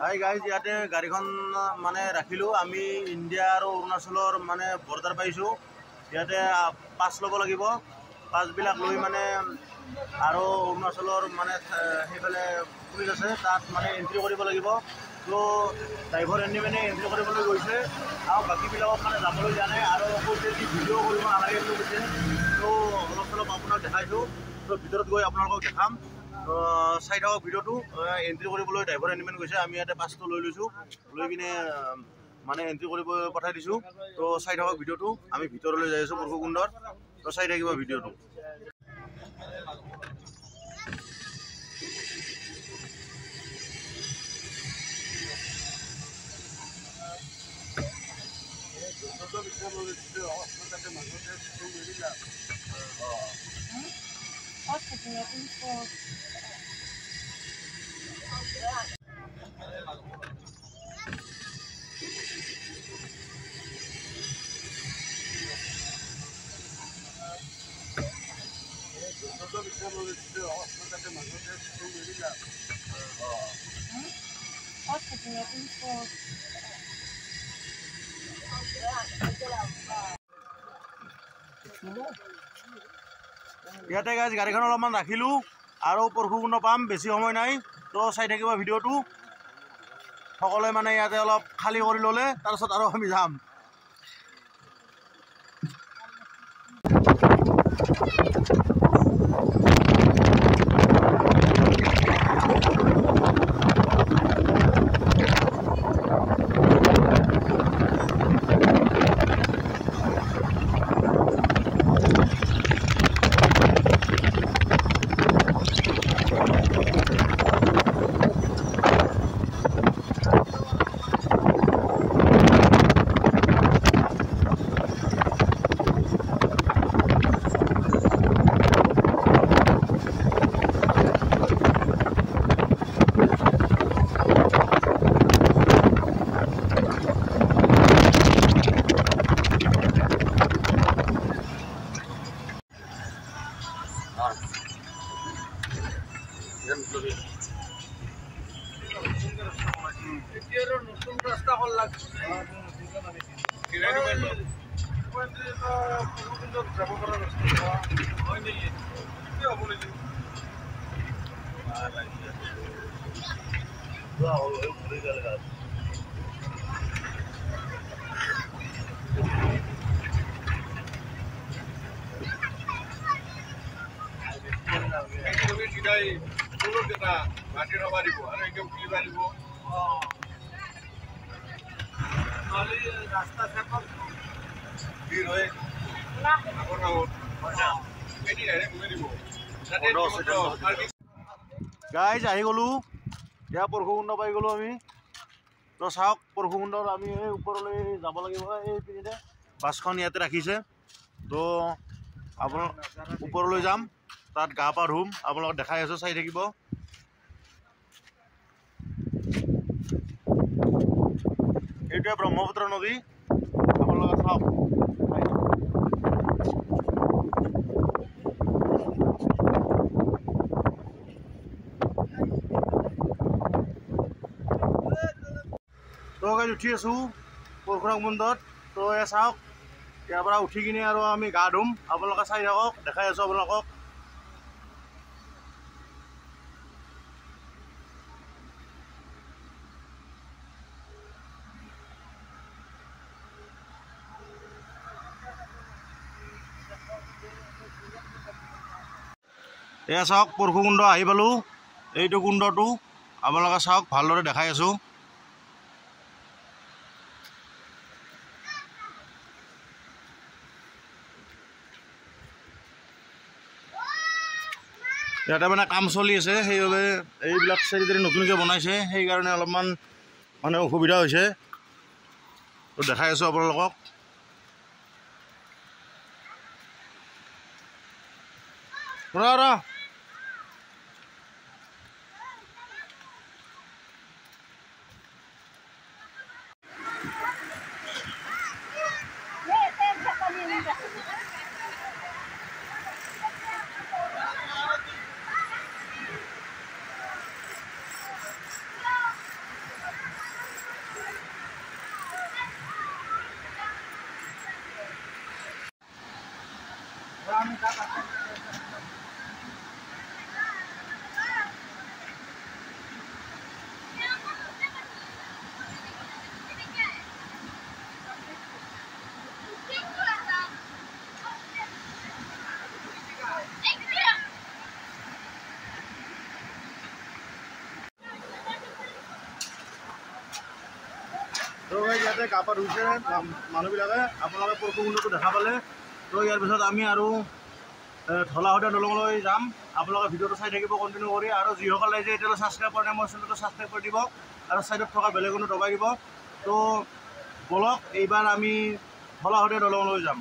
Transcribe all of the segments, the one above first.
Hi guys, ইয়াতে গাড়ীখন মানে ৰাখিলোঁ। আমি ইণ্ডিয়া আৰু অৰুণাচলৰ মানে বৰ্ডাৰ পাইছোঁ। ইয়াতে পাছ ল'ব লাগিব। পাছবিলাক লৈ মানে আৰু অৰুণাচলৰ মানে সেইফালে পুলিচ আছে, তাত মানে এণ্ট্ৰি কৰিব লাগিব। তো ড্ৰাইভাৰ মানে এণ্ট্ৰি কৰিবলৈ গৈছে আৰু বাকীবিলাকক মানে যাবলৈ দিয়া নাই আৰু কৈছে কি ভিডিঅ' কৰিব নালাগে বুলি কৈছে। তো অলপ চলপ আপোনাক দেখাইছোঁ। তো ভিতৰত গৈ আপোনালোকক দেখাম। চাই থাকক ভিডিঅ'টো। এণ্ট্ৰি কৰিবলৈ ড্ৰাইভাৰ এণ্ট্ৰিমেণ্ট গৈছে। আমি ইয়াতে পাছটো লৈ লৈছোঁ, লৈ কিনে মানে এণ্ট্ৰি কৰিব পঠাই দিছোঁ। তো চাই থাকক ভিডিঅ'টো। আমি ভিতৰলৈ যাই আছোঁ পৰশুকুণ্ডৰ। তো চাই থাকিব ভিডিঅ'টো। ইয়াতে গাইজ গাড়ীখন অলপমান ৰাখিলোঁ আৰু পৰশুকুণ্ড পাম, বেছি সময় নাই। তো চাই থাকিব ভিডিঅ'টো। সকলোৱে মানে ইয়াতে অলপ খালী কৰি ল'লে তাৰপিছত আৰু আমি যাম। নতুন ৰাস্তা যাব পৰা ৰাস্তা হয় নেকি? হ'ব নেকি? মাটি ৰবা দিব আৰু এতিয়া উঠিব দিব। ৰাস্তা গাইজ আহি গ'লোঁ। এতিয়া পৰশুকুণ্ড পাই গ'লোঁ আমি। তো চাওক পৰশুকুণ্ডৰ আমি এই ওপৰলৈ যাব লাগিব। এই পিনে বাছখন ইয়াতে ৰাখিছে। তো আপোনাৰ ওপৰলৈ যাম, তাত গা পা ধুম, আপোনালোকক দেখাই আছোঁ, চাই থাকিব। এইটোৱে ব্ৰহ্মপুত্ৰ নদী, আপোনালোকে চাওক। তো গাইজ উঠি আছোঁ পৰশুকুণ্ডত। তো এয়া চাওক, ইয়াৰ পৰা উঠি কিনে আৰু আমি গা ধুম। আপোনালোকে চাই থাকক, দেখাই আছোঁ আপোনালোকক। এয়া চাওক পৰশুকুণ্ড আহি পালোঁ। এইটো কুণ্ডটো আপোনালোকে চাওক, ভালদৰে দেখাই আছোঁ। ইয়াতে মানে কাম চলি আছে, সেইবাবে এইবিলাক চেৰিটেৰী নতুনকৈ বনাইছে, সেইকাৰণে অলপমান মানে অসুবিধা হৈছে। তো দেখাই আছোঁ আপোনালোকক। তো ইয়াতে গা পা ধুইছে মানুহবিলাকে আপোনালোকে পৰশুকুণ্ডটো দেখা পালে। তো ইয়াৰ পিছত আমি আৰু ধলাশদিয়া দলঙলৈ যাম। আপোনালোকে ভিডিঅ'টো চাই থাকিব কণ্টিনিউ কৰি, আৰু যিসকলে যে এতিয়ালৈ ছাবস্ক্ৰাইব কৰা নাই মোৰ চেনেলটো ছাবস্ক্ৰাইব কৰি দিব আৰু ছাইডত থকা বেলেগনো দবাই দিব। তো বলক এইবাৰ আমি ধলাশদিয়া দলঙলৈ যাম।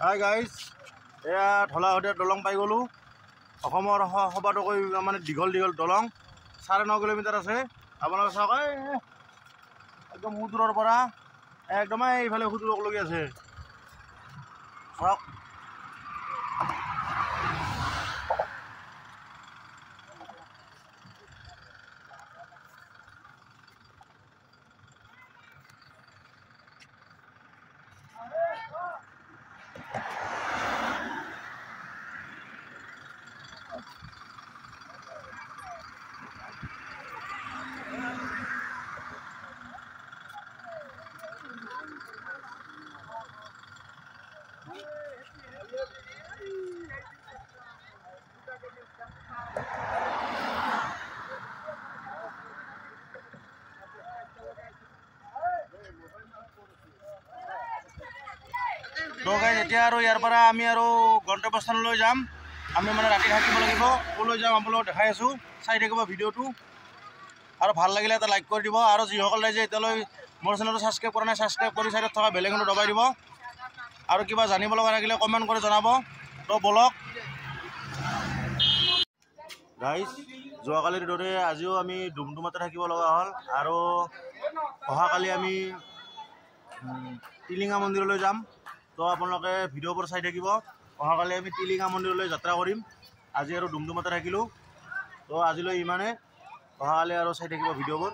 হাই গাইজ, এয়া ধলাশদিয়া দলং পাই গ'লোঁ। অসমৰ সবাতোকৈ মানে দীঘল দলং, 9.5 কিলোমিটাৰ আছে। আপোনালোকে চাওক, একদম সুদূৰৰ পৰা একদম এইফালে সুদূৰলৈকে আছে চাওক। তো গাইজ এতিয়া আৰু ইয়াৰ পৰা আমি আৰু গন্তব্যস্থানলৈ যাম। আমি মানে ৰাতি থাকিব লাগিব। ক'লৈ যাম আপোনালোকক দেখাই আছোঁ, চাই থাকিব ভিডিঅ'টো। আৰু ভাল লাগিলে এটা লাইক কৰি দিব, আৰু যিসকলে যে এতিয়ালৈ মোৰ চেনেলটো ছাবস্ক্ৰাইব কৰা নাই ছাবস্ক্ৰাইব কৰি চাইডত থকা বেলেগনো দবাই দিব, আৰু কিবা জানিব লগা থাকিলে কমেণ্ট কৰি জনাব। তো বলক গাইজ, যোৱাকালিৰ দৰে আজিও আমি ডুমডুমাতে থাকিব লগা হ'ল, আৰু অহাকালি আমি টিলিঙা মন্দিৰলৈ যাম। তো আপোনালোকে ভিডিঅ'বোৰ চাই থাকিব। অহাকালি আমি টিলিঙা মন্দিৰলৈ যাত্ৰা কৰিম। আজি আৰু ডুমডুমাতে থাকিলোঁ। তো আজিলৈ ইমানে, অহাকালি আৰু চাই থাকিব ভিডিঅ'বোৰ।